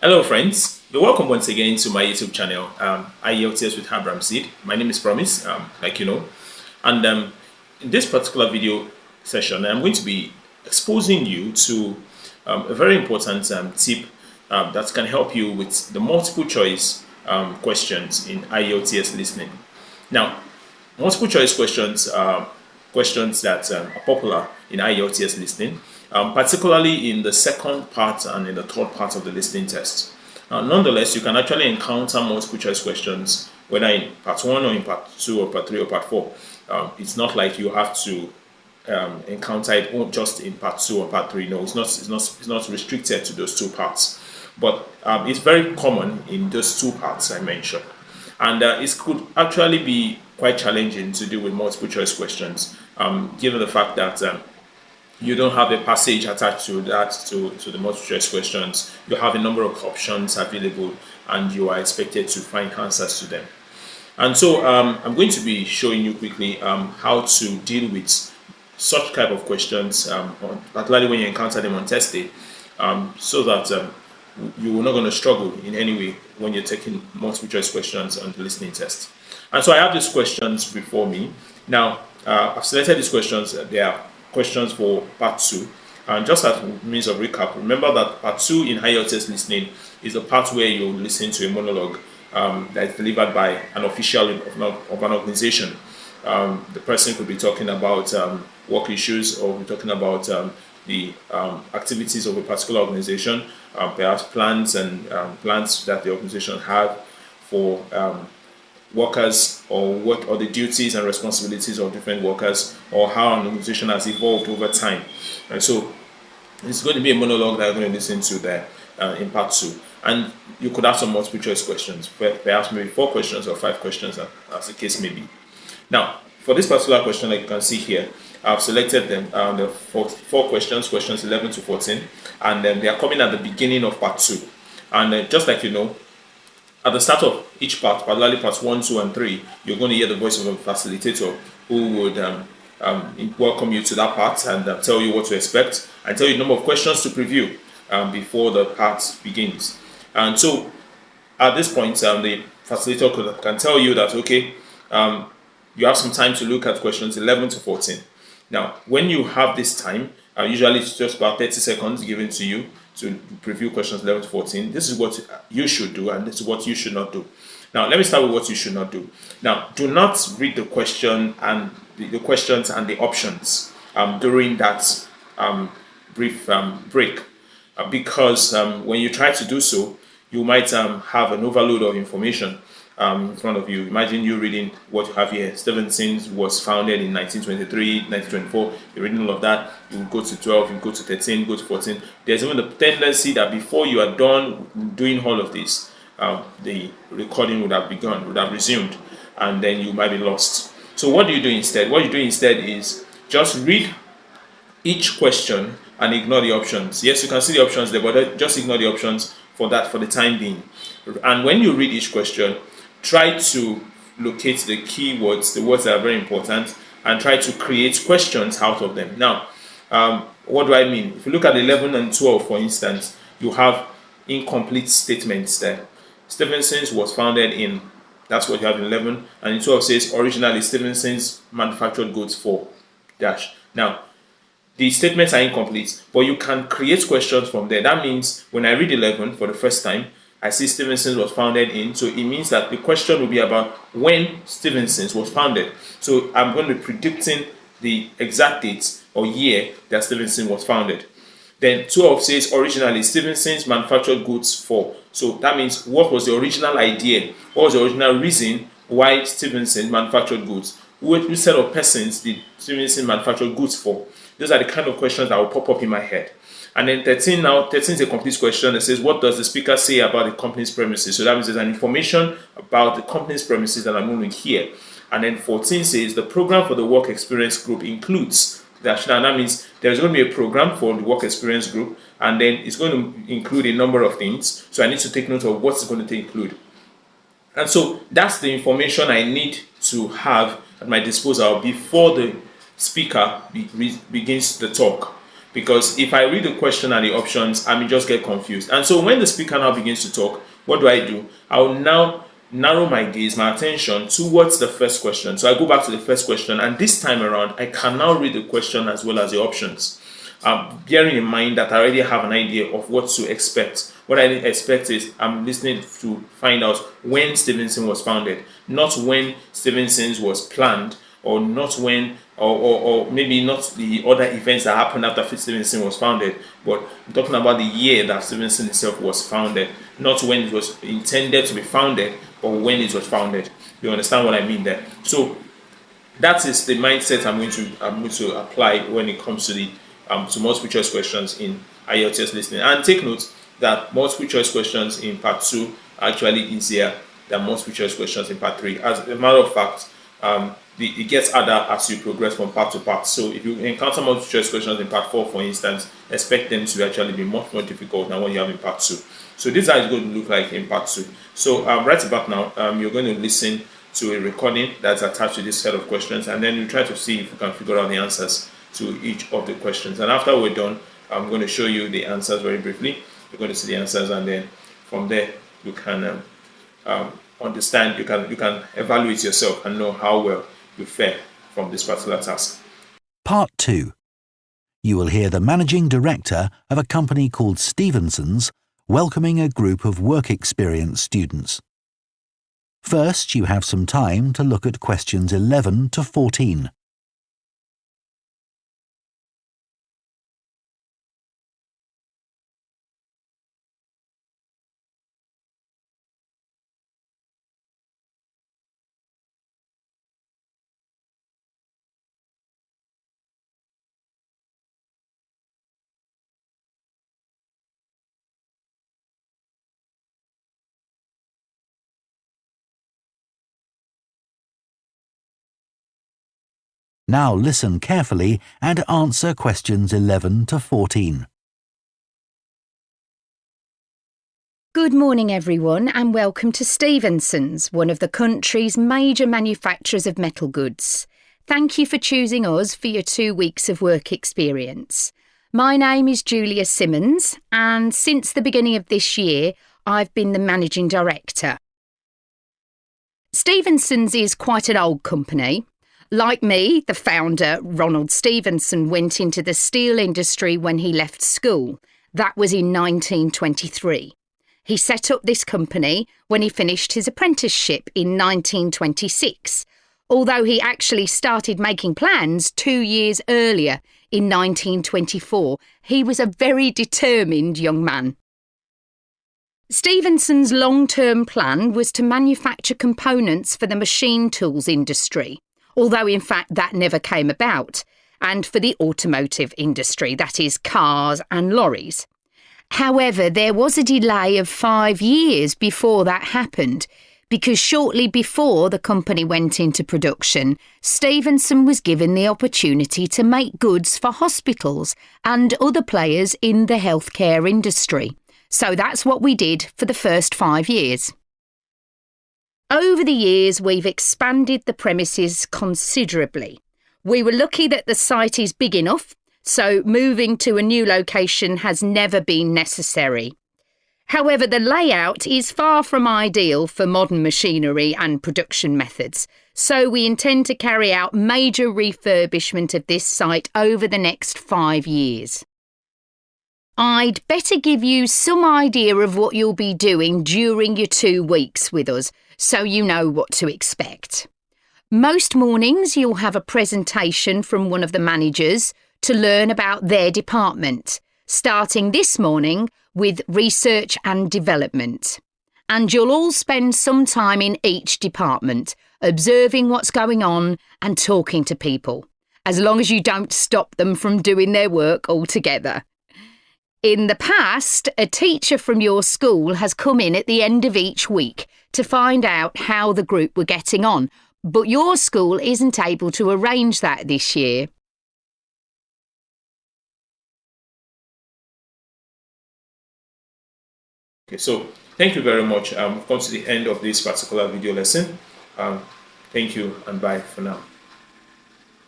Hello, friends. You're welcome once again to my YouTube channel, IELTS with Abraham Seed. My name is Promise, like you know. And in this particular video session, I'm going to be exposing you to a very important tip that can help you with the multiple choice questions in IELTS listening. Now, multiple choice questions are questions that are popular in IELTS listening, particularly in the second part and in the third part of the listening test. Nonetheless, you can actually encounter multiple choice questions whether in part 1 or in part 2 or part 3 or part 4. It's not like you have to encounter it just in part 2 or part 3. No, it's not restricted to those two parts. But it's very common in those two parts I mentioned. And it could actually be quite challenging to deal with multiple choice questions, given the fact that you don't have a passage attached to that to the multiple choice questions. You have a number of options available, and you are expected to find answers to them. And so I'm going to be showing you quickly how to deal with such type of questions, particularly when you encounter them on test day, so that you are not going to struggle in any way when you're taking multiple choice questions on the listening test. And so I have these questions before me. Now, I've selected these questions. They are questions for part 2. And just as a means of recap, remember that part 2 in IELTS listening is the part where you listen to a monologue that is delivered by an official of an organization. The person could be talking about work issues, or be talking about the activities of a particular organization, perhaps plans that the organization have for workers, or the duties and responsibilities of different workers, or how an organization has evolved over time. And so it's going to be a monologue that you're going to listen to there in part 2. And you could have some multiple choice questions, perhaps maybe 4 questions or 5 questions, as the case may be. Now, for this particular question, like you can see here, I've selected them, the 4 questions, questions 11 to 14, and then they are coming at the beginning of part 2. And just like you know, at the start of each part, particularly parts 1, 2, and 3, you're going to hear the voice of a facilitator who would welcome you to that part and tell you what to expect and tell you the number of questions to preview before the part begins. And so at this point, the facilitator can tell you that, okay, you have some time to look at questions 11 to 14. Now, when you have this time, usually it's just about 30 seconds given to you to preview questions 11 to 14. This is what you should do, and this is what you should not do. Now, let me start with what you should not do. Now, do not read the question and the questions and the options during that brief break, because when you try to do so, you might have an overload of information in front of you. Imagine you reading what you have here. Stevenson was founded in 1923, 1924. You're reading all of that. You go to 12, you go to 13, go to 14. There's even the tendency that before you are done doing all of this, the recording would have begun, would have resumed, and then you might be lost. So what do you do instead? What you do instead is just read each question and ignore the options. Yes, you can see the options there, but just ignore the options for the time being. And when you read each question, try to locate the keywords, the words that are very important, and try to create questions out of them. Now, what do I mean? If you look at 11 and 12, for instance, you have incomplete statements there. Stevenson's was founded in, that's what you have in 11, and in 12 says, originally Stevenson's manufactured goods for dash. Now, the statements are incomplete, but you can create questions from there. That means when I read 11 for the first time, I see Stevenson's was founded in, so it means that the question will be about when Stevenson's was founded. So I'm going to be predicting the exact date or year that Stevenson was founded. Then 12 says originally Stevenson's manufactured goods for. So that means what was the original idea? What was the original reason why Stevenson manufactured goods? Which set of persons did Stevenson manufacture goods for? Those are the kind of questions that will pop up in my head. And then 13 is a complete question that says, what does the speaker say about the company's premises? So that means there's an information about the company's premises that I'm moving here. And then 14 says, the program for the work experience group includes that. Now that means there's going to be a program for the work experience group, and then it's going to include a number of things. So I need to take note of what's going to include. And so that's the information I need to have at my disposal before the speaker begins the talk. because if I read the question and the options, I may just get confused. And so when the speaker now begins to talk, what do? I will now narrow my gaze, my attention towards the first question. So I go back to the first question, and this time around, I can now read the question as well as the options. Bearing in mind that I already have an idea of what to expect. What I expect is I'm listening to find out when Stevenson was founded, not when Stevenson was planned, or not when, or maybe not the other events that happened after Stevenson was founded, but I'm talking about the year that Stevenson itself was founded, not when it was intended to be founded, but when it was founded. You understand what I mean there? So that is the mindset I'm going to apply when it comes to the to multiple choice questions in IELTS listening. And take note that multiple choice questions in part 2 are actually easier than multiple choice questions in part 3. As a matter of fact, it gets harder as you progress from part to part. So if you encounter multiple choice questions in part 4, for instance, expect them to actually be much more difficult than what you have in part 2. So this is how it's going to look like in part 2. So right about now, you're going to listen to a recording that's attached to this set of questions, and then you try to see if you can figure out the answers to each of the questions. And after we're done, I'm going to show you the answers very briefly. You're going to see the answers, and then from there you can understand, you can evaluate yourself and know how well you fare from this particular task. Part 2. You will hear the managing director of a company called Stevenson's welcoming a group of work experience students. First, you have some time to look at questions 11 to 14. Now listen carefully and answer questions 11 to 14. Good morning everyone, and welcome to Stevenson's, one of the country's major manufacturers of metal goods. Thank you for choosing us for your 2 weeks of work experience. My name is Julia Simmons, and since the beginning of this year, I've been the managing director. Stevenson's is quite an old company. Like me, the founder, Ronald Stevenson, went into the steel industry when he left school. That was in 1923. He set up this company when he finished his apprenticeship in 1926, although he actually started making plans 2 years earlier in 1924. He was a very determined young man. Stevenson's long-term plan was to manufacture components for the machine tools industry, although in fact that never came about, and for the automotive industry, that is cars and lorries. However, there was a delay of 5 years before that happened, because shortly before the company went into production, Stevenson was given the opportunity to make goods for hospitals and other players in the healthcare industry. So that's what we did for the first 5 years. Over the years, we've expanded the premises considerably. We were lucky that the site is big enough, so moving to a new location has never been necessary. However, the layout is far from ideal for modern machinery and production methods, so we intend to carry out major refurbishment of this site over the next 5 years. I'd better give you some idea of what you'll be doing during your 2 weeks with us, so you know what to expect. Most mornings you'll have a presentation from one of the managers to learn about their department, starting this morning with research and development. And you'll all spend some time in each department, observing what's going on and talking to people, as long as you don't stop them from doing their work altogether. In the past, a teacher from your school has come in at the end of each week to find out how the group were getting on, but your school isn't able to arrange that this year. Okay, so thank you very much. We've come to the end of this particular video lesson. Thank you and bye for now.